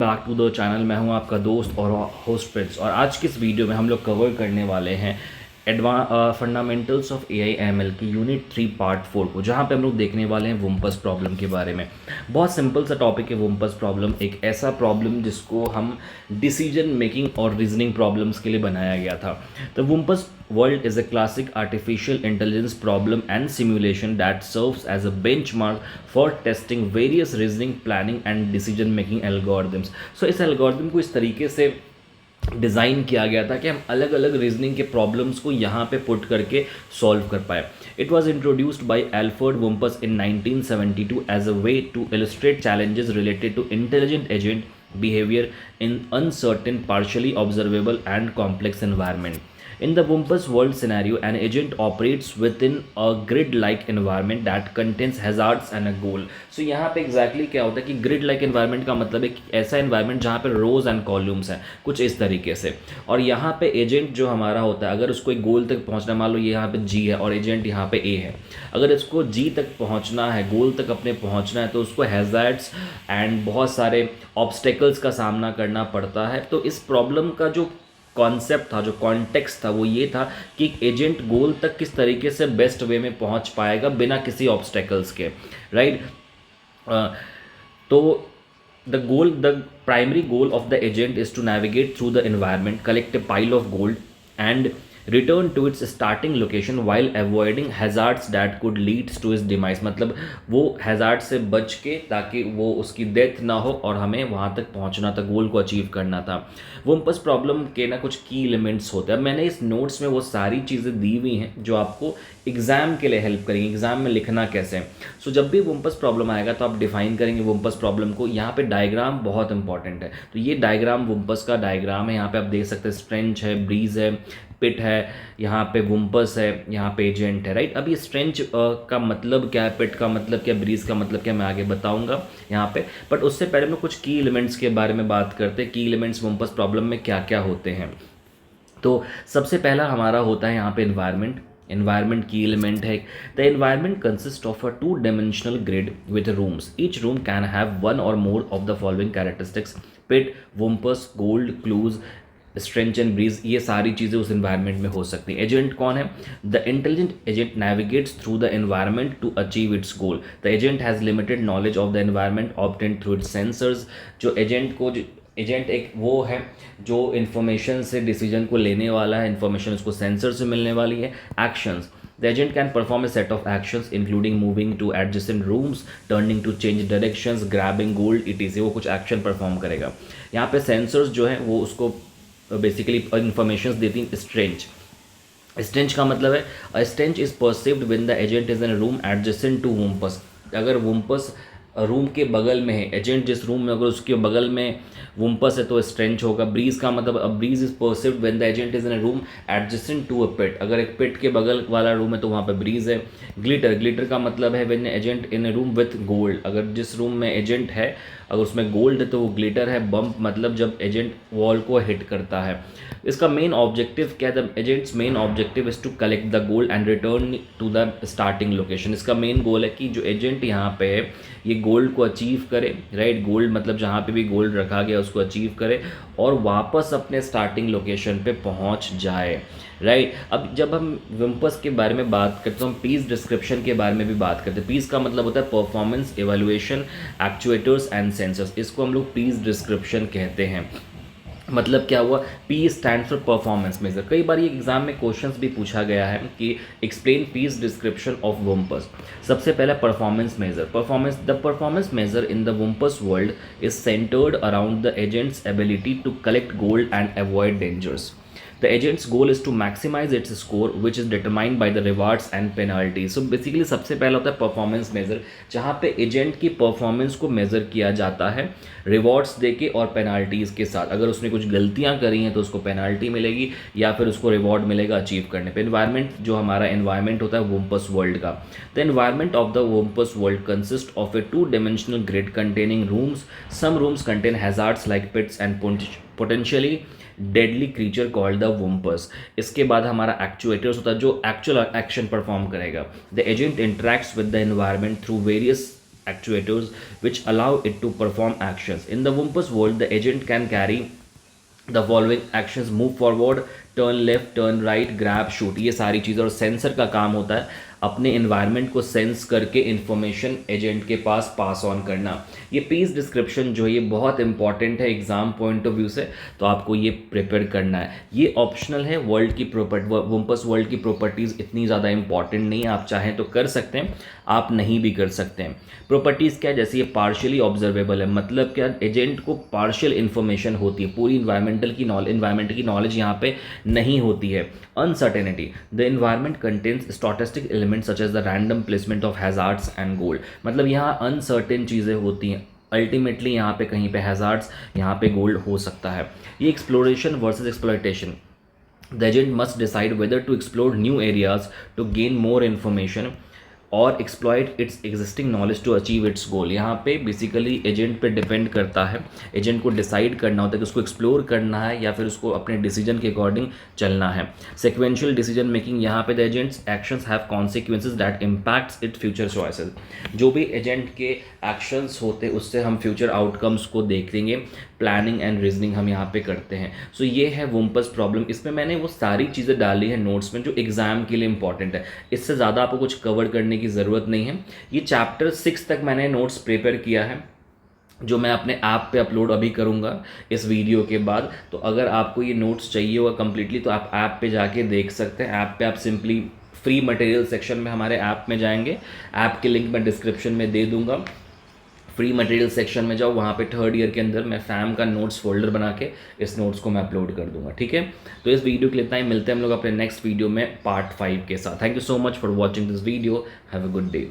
Back to the channel. मैं हूं आपका दोस्त और होस्ट प्रिंस, और आज की इस वीडियो में हम लोग कवर करने वाले हैं फंडामेंटल्स ऑफ एआई एमएल की यूनिट 3 पार्ट 4 को, जहां पे हम लोग देखने वाले हैं वुम्पस प्रॉब्लम के बारे में। बहुत सिंपल सा टॉपिक है वुम्पस प्रॉब्लम, एक ऐसा प्रॉब्लम जिसको हम डिसीजन मेकिंग और रीजनिंग प्रॉब्लम्स के लिए बनाया गया था। The wumpus world is a classic artificial intelligence problem and simulation that serves as a benchmark for testing various reasoning, planning and decision making algorithms. So इस algorithm को इस तरीके से डिज़ाइन किया गया था कि हम अलग अलग रीजनिंग के प्रॉब्लम्स को यहाँ पे पुट करके सॉल्व कर पाए। It was introduced by Alfred Wumpus in 1972 as a way to illustrate challenges related to intelligent agent behavior in uncertain, partially observable and complex environment. In the Wumpus world scenario, an agent operates within a grid-like environment that contains hazards and a goal. So यहाँ पे exactly क्या होता है कि grid-like environment का मतलब है कि ऐसा environment जहाँ पे rows and columns हैं, कुछ इस तरीके से। और यहाँ पे agent जो हमारा होता है, अगर उसको एक गोल तक पहुँचना, मान लो ये यहाँ पे G है और agent यहाँ पे A है, अगर इसको G तक पहुँचना है, गोल तक अपने पहुँचना है, तो उसको हैज़ार्ड्स एंड बहुत सारे ऑब्स्टेकल्स का सामना करना पड़ता है। तो इस प्रॉब्लम का जो कॉन्सेप्ट था, जो कॉन्टेक्स्ट था, वो ये था कि एजेंट गोल तक किस तरीके से बेस्ट वे में पहुंच पाएगा बिना किसी ऑब्स्टेकल्स के, राइट। तो the primary goal of the agent is to navigate through the environment, collect a pile of gold and return to its starting location while avoiding hazards that could leads to its demise. मतलब वो hazard से बच के, ताकि वो उसकी death ना हो और हमें वहाँ तक पहुँचना था, गोल को अचीव करना था। वुम्पस प्रॉब्लम के ना कुछ की एलिमेंट्स होते हैं। अब मैंने इस नोट्स में वो सारी चीज़ें दी हुई हैं जो आपको एग्जाम के लिए हेल्प करेंगे, एग्जाम में लिखना कैसे है। सो जब भी वुम्पस प्रॉब्लम आएगा तो आप डिफाइन करेंगे वुम्पस प्रॉब्लम को। यहाँ पे डायग्राम बहुत इंपॉर्टेंट है, तो ये डायग्राम वुम्पस का डायग्राम है। यहाँ पे आप देख सकते हैं स्ट्रेंच है, ब्रीज है, पिट है, यहाँ पे वुम्पस है, यहाँ पे एजेंट है, राइट। अब ये स्ट्रेंच का मतलब क्या है, पिट का मतलब क्या, ब्रीज का मतलब क्या, मैं आगे बताऊंगा यहाँ पे। बट उससे पहले हम कुछ की एलिमेंट्स के बारे में बात करते हैं। की एलिमेंट्स वुम्पस प्रॉब्लम में क्या क्या होते हैं। तो सबसे पहला हमारा होता है यहाँ पे एनवायरनमेंट। एनवायरनमेंट की एलिमेंट है। The environment consist of a 2-dimensional grid with rooms. Each room can have one or more of the following characteristics: pit, wumpus, gold, clues, stench and breeze. ये सारी चीज़ें उस एनवायरनमेंट में हो सकती हैं। एजेंट कौन है? The intelligent agent navigates through the environment to achieve its goal. The agent has limited knowledge of the environment obtained through its sensors. जो एजेंट एक वो है जो इन्फॉर्मेशन से डिसीजन को लेने वाला है, इन्फॉर्मेशन उसको सेंसर से मिलने वाली है। Actions: The agent can perform a set of actions including moving to adjacent rooms, turning to change directions, grabbing gold, etc. वो कुछ एक्शन परफॉर्म करेगा। यहाँ पे सेंसर्स जो है वो उसको बेसिकली इंफॉर्मेशन देती हैं। स्ट्रेंच का मतलब है stench is perceived when the agent is in a room adjacent to wumpus. अगर वुम्पस रूम के बगल में है, एजेंट जिस रूम में, अगर उसके बगल में वुम्पस है तो स्ट्रेंच होगा। ब्रीज का मतलब breeze is perceived when the agent is in a room adjacent to a pit. अगर एक पिट के बगल वाला रूम है तो वहाँ पे ब्रीज है। ग्लिटर का मतलब है when agent in a room with gold. अगर जिस रूम में एजेंट है अगर उसमें गोल्ड है तो वो ग्लिटर है। बम्प मतलब जब एजेंट वॉल को हिट करता है। इसका मेन ऑब्जेक्टिव क्या है? The agent's main objective is to collect the gold and return to the starting location. इसका मेन गोल है कि जो एजेंट यहाँ पे है ये गोल्ड को अचीव करे, राइट। गोल्ड मतलब जहाँ पे भी गोल्ड रखा गया उसको अचीव करे और वापस अपने स्टार्टिंग लोकेशन पे पहुँच जाए, राइट। अब जब हम विम्पस के बारे में बात करते हैं तो हम पीस डिस्क्रिप्शन के बारे में भी बात करते हैं। पीस का मतलब होता है performance evaluation, actuators and sensors. इसको हम लोग पीस डिस्क्रिप्शन कहते हैं। मतलब क्या हुआ? P stand for performance measure. कई बार ये एग्जाम में क्वेश्चंस भी पूछा गया है कि explain PEAS description of wumpus. सबसे पहला performance measure. The performance measure in the wumpus world is centered around the agent's ability to collect gold and avoid dangers. The agent's goal is to maximize its score, which is determined by the rewards and penalties. So basically सबसे पहला होता है performance major, जहाँ पे agent की performance को major किया जाता है रिवॉर्ड्स देके और पेनाल्टीज़ के साथ। अगर उसने कुछ गलतियाँ करी हैं तो उसको पेनाल्टी मिलेगी या फिर उसको रिवॉर्ड मिलेगा अचीव करने पे। एनवायरनमेंट, जो हमारा एनवायरनमेंट होता है वुम्पस वर्ल्ड का। The environment of the wumpus world consist of a 2-dimensional grid containing rooms. Some rooms contain hazards like pits and potentially deadly creature called the wumpus. इसके बाद हमारा एक्चुएटर्स होता है जो एक्चुअल एक्शन परफॉर्म करेगा। The agent interacts with the environment through various actuators which allow it to perform actions. In the Wumpus world, the agent can carry the following actions: move forward, turn left, turn right, grab, shoot. ये सारी चीज़ें, और sensor का काम होता है अपने environment को सेंस करके इन्फॉर्मेशन एजेंट के पास ऑन करना। ये पीस डिस्क्रिप्शन जो है ये बहुत इंपॉर्टेंट है एग्जाम पॉइंट ऑफ व्यू से, तो आपको ये प्रिपेयर करना है। ये ऑप्शनल है। वर्ल्ड की वुम्पस वर्ल्ड की प्रॉपर्टीज़ इतनी ज़्यादा इंपॉर्टेंट नहीं है, आप चाहें तो कर सकते हैं, आप नहीं भी कर सकते हैं। प्रॉपर्टीज़ क्या है, जैसे ये पार्शियली ऑब्जर्वेबल है, मतलब क्या, एजेंट को पार्शियल इन्फॉर्मेशन होती है, पूरी इन्वायरमेंट की नॉलेज यहाँ पे नहीं होती है। Uncertainty, the environment contains statistic element such as the random placement of hazards and gold, मतलब यहाँ अनसर्टेन चीज़ें होती हैं। अल्टीमेटली यहाँ पे कहीं पे हैजार्ड्स, यहाँ पे गोल्ड हो सकता है। ये exploration versus exploitation, the agent must decide whether to explore new areas to gain more information or exploit its existing knowledge to achieve its goal. यहाँ पे बेसिकली एजेंट पे डिपेंड करता है, एजेंट को डिसाइड करना होता है कि उसको एक्सप्लोर करना है या फिर उसको अपने डिसीजन के अकॉर्डिंग चलना है। सिक्वेंशियल डिसीजन मेकिंग, यहाँ पे the agents actions have consequences that impacts it future choices. जो भी एजेंट के एक्शंस होते हैं उससे हम फ्यूचर आउटकम्स को देखेंगे। प्लानिंग एंड रीजनिंग हम यहाँ पे करते हैं। सो ये है वुम्पस प्रॉब्लम। इसमें मैंने वो सारी चीज़ें डाली है नोट्स में जो एग्जाम के लिए इंपॉर्टेंट है, इससे ज़्यादा आपको कुछ कवर करने की ज़रूरत नहीं है। ये चैप्टर 6 तक मैंने नोट्स प्रिपेयर किया है, जो मैं अपने ऐप पे अपलोड अभी करूँगा इस वीडियो के बाद। तो अगर आपको ये नोट्स चाहिए होगा कम्प्लीटली तो आप ऐप पे जाके देख सकते हैं। ऐप पे आप सिंपली फ्री मटेरियल सेक्शन में हमारे ऐप में जाएंगे, ऐप के लिंक मैं डिस्क्रिप्शन में दे दूंगा। फ्री मटेरियल सेक्शन में जाओ, वहाँ पे 3rd ईयर के अंदर मैं फैम का नोट्स फोल्डर बना के इस नोट्स को मैं अपलोड कर दूंगा, ठीक है। तो इस वीडियो के लिए इतना ही, मिलते हैं हम लोग अपने नेक्स्ट वीडियो में पार्ट 5 के साथ। Thank you so much for watching this video, have a good day.